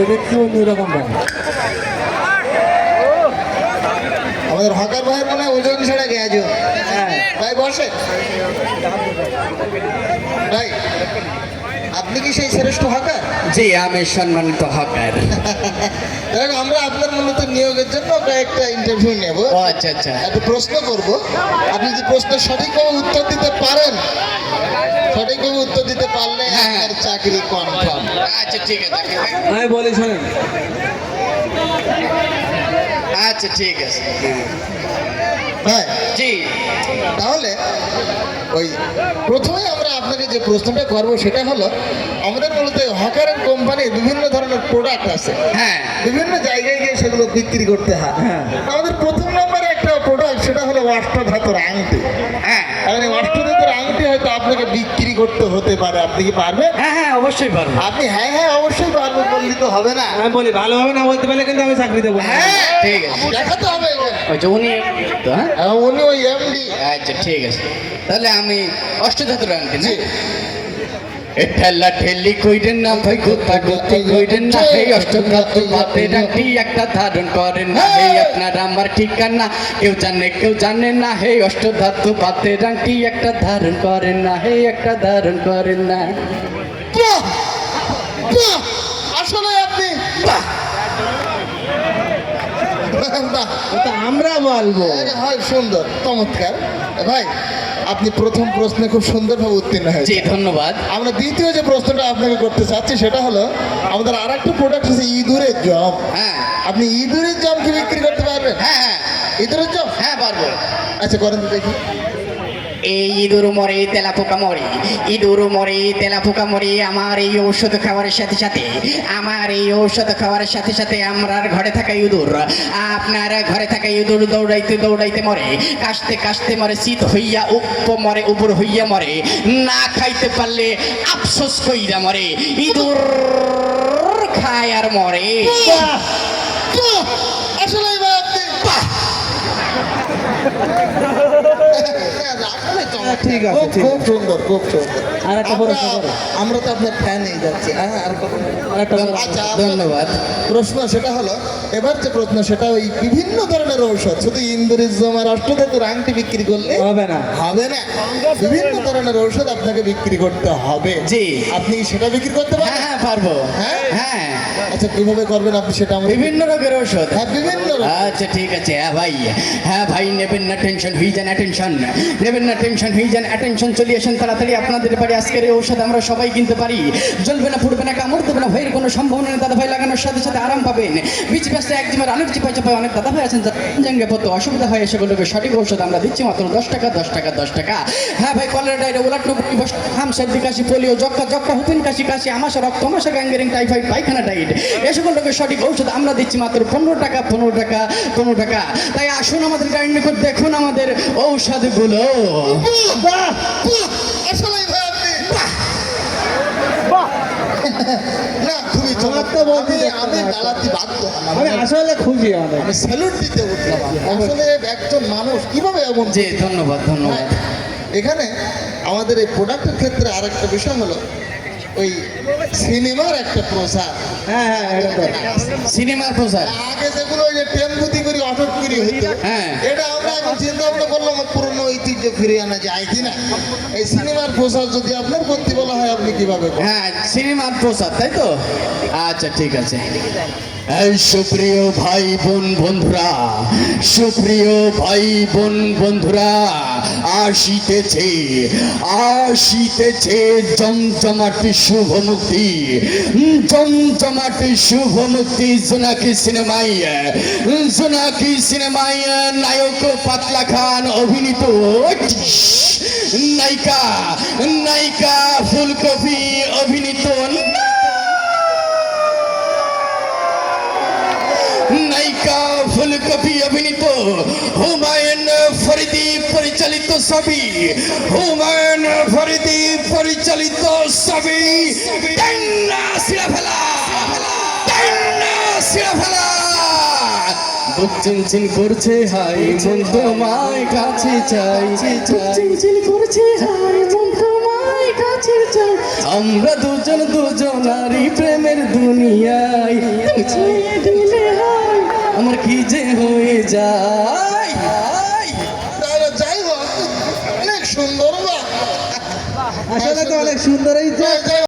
দেখতে অন্যরকম ভাই। আমাদের হকার ভাইয়ের মনে হয় ওজন ছাড়া গেজ। হ্যাঁ ভাই বসে ভাই, আপনি কি সেই শ্রেষ্ঠ হকার? জি আমি সম্মানিত হকার। দেখো আমরা আপনার মূলত নিয়োগের জন্য কয়েকটা ইন্টারভিউ নেব। ও আচ্ছা আচ্ছা। একটা প্রশ্ন করব, আপনি যদি প্রশ্নের সঠিকভাবে উত্তর দিতে পারেন, সঠিকভাবে উত্তর দিতে পারলে হ্যাঁ। আপনার চাকরি কনফার্ম। আচ্ছা ঠিক আছে। আমি বলি শোনেন, আচ্ছা ঠিক আছে। ভাই জি তাহলে ওই প্রথমে আমরা আপনাকে যে প্রশ্নটা করবো সেটা হলো, আমাদের মূলত হকারের কোম্পানির বিভিন্ন ধরনের প্রোডাক্ট আছে, হ্যাঁ বিভিন্ন জায়গায় গিয়ে সেগুলো বিক্রি করতে হয়। হ্যাঁ। আমাদের প্রথম নম্বরে একটা প্রোডাক্ট, সেটা হলো অষ্টধাতুর আংটি। হ্যাঁ এখন এই অষ্টধাতুর আংটি হয়তো আপনাকে বিক্রি করতে হতে পারে, আপনি কি পারবেন? হ্যাঁ হ্যাঁ অবশ্যই পারবো। আপনি হ্যাঁ হ্যাঁ অবশ্যই পারবেন বললে তো হবে না। আমি বলি ভালোভাবে না বলতে পারলে কিন্তু আমি চাকরি দেবো না। হ্যাঁ ঠিক আছে। দেখাতে হবে এখানে। ওই যে উনি তো হ্যাঁ উনি ওই এমডি। আচ্ছা ঠিক আছে, তাহলে আমি অষ্টধাতুর আনতে না। জি। ঠেলা ঠেলি কইরেন না ভাই, গোতা গোতি কইরেন না, এই অষ্টধাতু বাতে রাখি একটা ধারণ করেন না, এই আপনার আমার ঠিকানা কেউ জানে না, হে অষ্টধাতু বাতে রাখি একটা ধারণ করেন না, হে একটা ধারণ করেন না। বাহ! বাহ! আসলে আপনি বাহ! বাহ! ওটা আমরা বলবো। হয় সুন্দর, চমৎকার। ভাই আপনি প্রথম প্রশ্নে খুব সুন্দরভাবে উত্তীর্ণ জি হয়েছে। ধন্যবাদ। আমরা দ্বিতীয় যে প্রশ্নটা আপনাকে করতে চাচ্ছি সেটা হলো, আমাদের আর একটা প্রোডাক্ট আছে ইঁদুরের জম। হ্যাঁ আপনি ইঁদুরের জম কি বিক্রি করতে পারবেন? হ্যাঁ হ্যাঁ ইঁদুরের জম? হ্যাঁ পারবো। আচ্ছা করেন তো দেখি। এই ইঁদুর মরে তেলা পোকা মরে, ইঁদুর মরে তেলা পোকা মরে, আমার এই ঔষধ খাওয়ার সাথে সাথে, আমার এই ঔষধ খাওয়ার সাথে সাথে আমরার ঘরে থাকা ইঁদুর, আপনার ঘরে থাকা ইঁদুর দৌড়াইতে দৌড়াইতে মরে, কাশতে কাশতে মরে, শীত হইয়া উপ মরে, উপর হইয়া মরে, না খাইতে পারলে আফসোস কইরা মরে, ইঁদুর খায় আর মরে। বাহ! বাহ! আসলেই ভাই আপনি বাহ! আসলে চমৎকার। ঠিক আছে, খুব ঠিক খুব সুন্দর, খুব সুন্দর। আর একটা প্রশ্ন করো। আমরা তো আপনার ফ্যান হয়ে যাচ্ছি। হ্যাঁ আর কখন? আর একটা প্রশ্ন। আচ্ছা ধন্যবাদ। প্রশ্ন সেটা হলো, এবার যে প্রশ্ন সেটা ওই বিভিন্ন ধরনের ঔষধ, শুধু ইন্দুরের জমার অষ্টধাতুর আংটি বিক্রি করলে হবে না। হবে না, বিভিন্ন ধরনের ঔষধ আপনাকে বিক্রি করতে হবে। জি। আপনি সেটা বিক্রি করতে হ্যাঁ পারবেন? হ্যাঁ পারবো। হ্যাঁ? হ্যাঁ আচ্ছা কিভাবে করবেন আপনি সেটা আমাদের? বিভিন্ন রোগের ঔষধ। হ্যাঁ বিভিন্ন রকম। আচ্ছা ঠিক আছে। হ্যাঁ ভাই নেবেন না টেনশন, হয়ে যান অ্যাটেনশন, নেবেন না টেনশন, হয়ে যান অ্যাটেনশন, চলে আসেন তাড়াতাড়ি আপনাদের বাড়ি। আজকের এই ঔষধ আমরা সবাই কিনতে পারি, জ্বলবে না পুড়বে না কামড় দেবে না, ভয়ের কোনো সম্ভাবনা নেই। দাদা ভাই লাগানোর সাথে সাথে আরাম পাবেন। বিচ ব্যস্ত একজিমার অনেক চিপাই চাপাই অনেক দাদা ভাই আছেন জাঙ্গে পত্র অসুবিধা হয়, সেগুলোকে সঠিক ঔষধ আমরা দিচ্ছি মাত্র 10 টাকা 10 টাকা 10 টাকা। হ্যাঁ ভাই কলেরা ডায়রিয়া উলাট্টু হাম সর্দি কাশি পোলিও যক্ষা যক্ষা হুপিন কাশি কাশি আমাশা রক্ত আমাশা গ্যাঙ্গেরিং টাইফয়েড পায়খানা টাইড, এ সকল রোগের সঠিক ঔষধ আমরা দিচ্ছি মাত্র 15 টাকা 15 টাকা 15 টাকা। তাই আসুন আমাদের গাড়ির নিকট, দেখুন আমাদের ঔষধগুলো। বাহ! বাহ! আসলেই ভাই আপনি না খুবই চমৎকার বলতে আমি গালাতি বাধ্য হলাম। আমি আসলে খুশি আমাদের। আমি স্যালুট দিতে উঠলাম। আসলে একজন মানুষ কিভাবে এমন জি ধন্যবাদ ধন্যবাদ। এখানে আমাদের এই প্রোডাক্টের ক্ষেত্রে আরেকটা বিষয় হলো, ওই সিনেমার একটা প্রচার। হ্যাঁ হ্যাঁ একদম। সিনেমার প্রচার। আগে যেগুলো ওই যে টেম্পুতি করে অটক করে হইতো, হ্যাঁ। এটা আমরা এখন চিন্তা ভাবনা করলাম পুরনো ঐতিহ্য ফিরিয়ে আনা যায় কিনা। এই সিনেমার প্রচার যদি আপনার করতে বলা হয় আপনি কিভাবে করবেন? হ্যাঁ সিনেমার প্রচার, তাই তো? আচ্ছা ঠিক আছে। এই সুপ্রিয় ভাই বোন বন্ধুরা, সুপ্রিয় ভাই বোন বন্ধুরা, আসিতেছে আসিতেছে জমজমাটি শুভ মুক্তি, জমজমাটি শুভ মুক্তি জোনাকি সিনেমায়, জোনাকি সিনেমায় নায়ক পাতলা খান অভিনীত, নায়িকা নায়িকা ফুলকপি অভিনীত, নায়িকা ফুলকপি অভিনীত, হুমায়ুন ফরিদি পরিচালিত ছবি, হুমায়ুন ফরিদি পরিচালিত ছবি, টান্না ছিঁড়ে ফেলা, টান্না ছিঁড়ে ফেলা। বুক চিনচিন করছে হাই মন তোমায় কাছে চাই, বুক চিনচিন করছে হাই মন তোমায় কাছে চাই, আমরা দুজন দুজনারই প্রেমের দুনিয়ায়, ছুঁয়ে দিলে হয় আমার কি যে হয়ে যায়। তাহলে যাই হোক অনেক সুন্দর বা আসলে তো অনেক সুন্দরই যে যাই